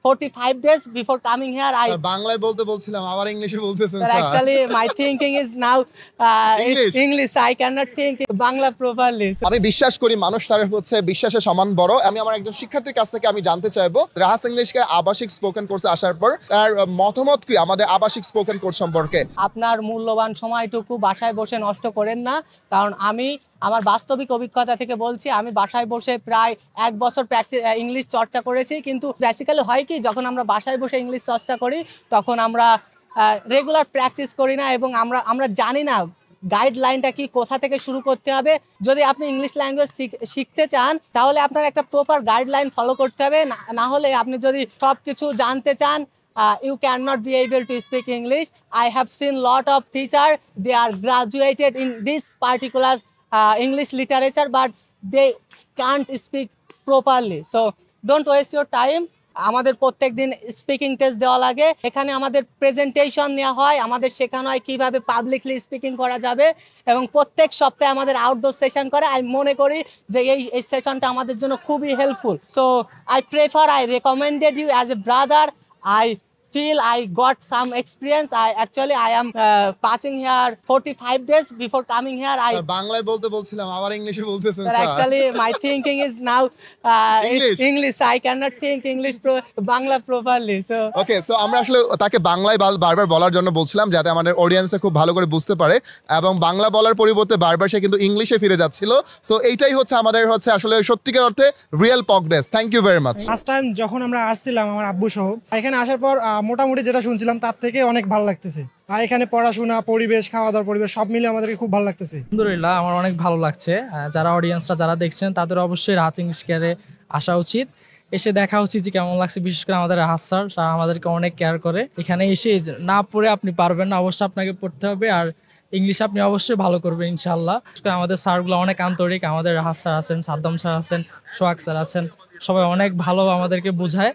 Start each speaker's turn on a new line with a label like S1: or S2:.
S1: 45 days before coming here. I
S2: বাংলায় বলতে বলছিলাম, আবার ইংলিশে বলতেছেন
S1: Sir,
S2: sir.
S1: actually, my thinking is now
S2: English?
S1: English. I cannot think Bangla properly. So,
S2: আমি বিশ্বাস করি মানুষ তার হচ্ছে বিশ্বাসের সমান বড়। আমি আমার একজন শিক্ষার্থীর কাছ থেকে আমি জানতে চাইবো, রাহাস ইংলিশকে আবাসিক স্পোকেন কোর্সে আসার পর তার মতামত কি আমাদের আবাসিক স্পোকেন কোর্স সম্পর্কে।
S1: আপনার মূল্যবান সময়টুকু বাসায় বসে নষ্ট করেন না, কারণ আমি আমার বাস্তবিক অভিজ্ঞতা থেকে বলছি, আমি বাসায় বসে প্রায় 1 বছর ইংলিশ চর্চা করেছি। কিন্তু বেসিক্যালি হয় কি, যখন আমরা বাসায় বসে ইংলিশ চর্চা করি তখন আমরা রেগুলার প্র্যাকটিস করি না, এবং আমরা জানি না গাইডলাইনটা কি, কোথা থেকে শুরু করতে হবে। যদি আপনি ইংলিশ ল্যাঙ্গুয়েজ শিখতে চান তাহলে আপনার একটা প্রপার গাইডলাইন ফলো করতে হবে, না হলে আপনি যদি সব কিছু জানতে চান, you cannot be able to speak English. I have seen lot of teachers, they are graduated in this particular English literature, but they can't speak properly. So don't waste your time. আমাদের প্রত্যেক দিন speaking test দেওয়া লাগে, এখানে আমাদের presentation নেওয়া হয়, আমাদের শেখানো হয় কীভাবে পাবলিকলি স্পিকিং করা যাবে, এবং প্রত্যেক সপ্তাহে আমাদের আউটডোর সেশন করে। আমি মনে করি যে এই সেশনটা আমাদের জন্য খুবই helpful. So I recommended you as a brother. I feel I got some experience. I am passing here 45 days before coming here.
S2: বাংলায় বলতে বলছিলাম, আবার ইংলিশে বলতেছেন
S1: Sir,
S2: sir.
S1: actually, my thinking is now English. I cannot think English Bangla properly. So
S2: okay, so আমরা আসলে তাকে বাংলায় বারবার বলার জন্য বলছিলাম, যাতে আমাদের অডিয়েন্সে খুব ভালো করে বুঝতে পারে, এবং বাংলা বলার পরিবর্তে বারবার সে কিন্তু ইংলিশে ফিরে যাচ্ছিল। সো এইটাই হচ্ছে আমাদের আসলে সত্যিকার অর্থে real progress. Thank you very much.
S3: First time যখন আমরা আসছিলাম আমার আব্বু সহ, এখানে আসার পর মোটামুটি যেটা শুনছিলাম তার থেকে অনেক ভালো লাগতেছে। আর এখানে পড়াশোনা, পরিবেশ, খাওয়া দাওয়ার পরিবেশ সব মিলে আমাদেরকে খুব ভালো লাগতেছে।
S4: আলহামদুলিল্লাহ, আমার অনেক ভালো লাগছে। যারা অডিয়েন্সরা যারা দেখছেন তাদের অবশ্যই রাহাত ইংলিশ কেয়ারে আসা উচিত, এসে দেখা উচিত যে কেমন লাগছে। বিশেষ করে আমাদের রাহাত স্যার আমাদেরকে অনেক কেয়ার করে। এখানে এসে না পড়ে আপনি পারবেন না, অবশ্যই আপনাকে পড়তে হবে, আর ইংলিশ আপনি অবশ্যই ভালো করবেন ইনশাআল্লাহ। আমাদের স্যারগুলো অনেক আন্তরিক, আমাদের রাহাত স্যার আছেন, সাদ্দাম স্যার আছেন, সোহাগ স্যার আছেন, সবাই অনেক ভালো আমাদেরকে বোঝায়।